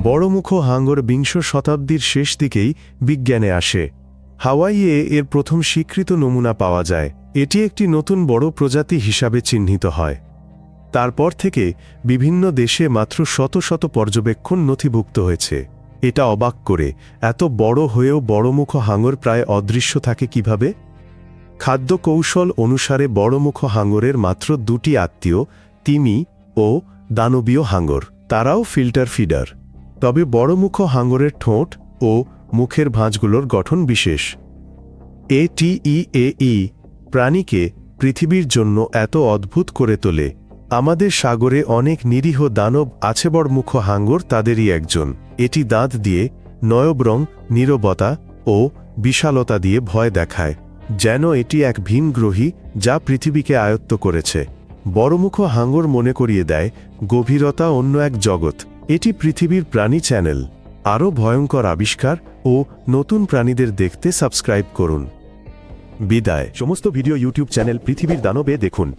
বড়মুখ হাঙ্গর বিংশ শতাব্দীর শেষ দিকেই বিজ্ঞানে আসে। হাওয়াইয়ে এর প্রথম স্বীকৃত নমুনা পাওয়া যায়। এটি একটি নতুন বড় প্রজাতি হিসাবে চিহ্নিত হয়। তারপর থেকে বিভিন্ন দেশে মাত্র শত শত পর্যবেক্ষণ নথিভুক্ত হয়েছে। এটা অবাক করে, এত বড় হয়েও বড়মুখ হাঙ্গর প্রায় অদৃশ্য থাকে কিভাবে? খাদ্য কৌশল অনুসারে বড়মুখ হাঙ্গরের মাত্র দুটি আত্মীয়, তিমি ও দানবীয় হাঙ্গর। তারাও ফিল্টার ফিডার। তবে বড়মুখ হাঙ্গরের ঠোঁট ও মুখের ভাঁজগুলোর গঠন বিশেষ। এটিইএই প্রাণীকে পৃথিবীর জন্য এত অদ্ভুত করে তোলে। আমাদের সাগরে অনেক নিরীহ দানব আছে, বড়মুখ হাঙ্গর তাদেরই একজন। এটি দাঁত দিয়ে নয়বরং নীরবতা ও বিশালতা দিয়ে ভয় দেখায়, যেন এটি এক ভিনগ্রহী যা পৃথিবীকে আয়ত্ত করেছে। বড়মুখ হাঙ্গর মনে করিয়ে দেয় গভীরতা অন্য এক জগৎ। এটি পৃথিবীর প্রাণী চ্যানেল। আরও ভয়ঙ্কর আবিষ্কার ও নতুন প্রাণীদের দেখতে সাবস্ক্রাইব করুন। বিদায়। সমস্ত ভিডিও ইউটিউব চ্যানেল পৃথিবীর দানবে দেখুন।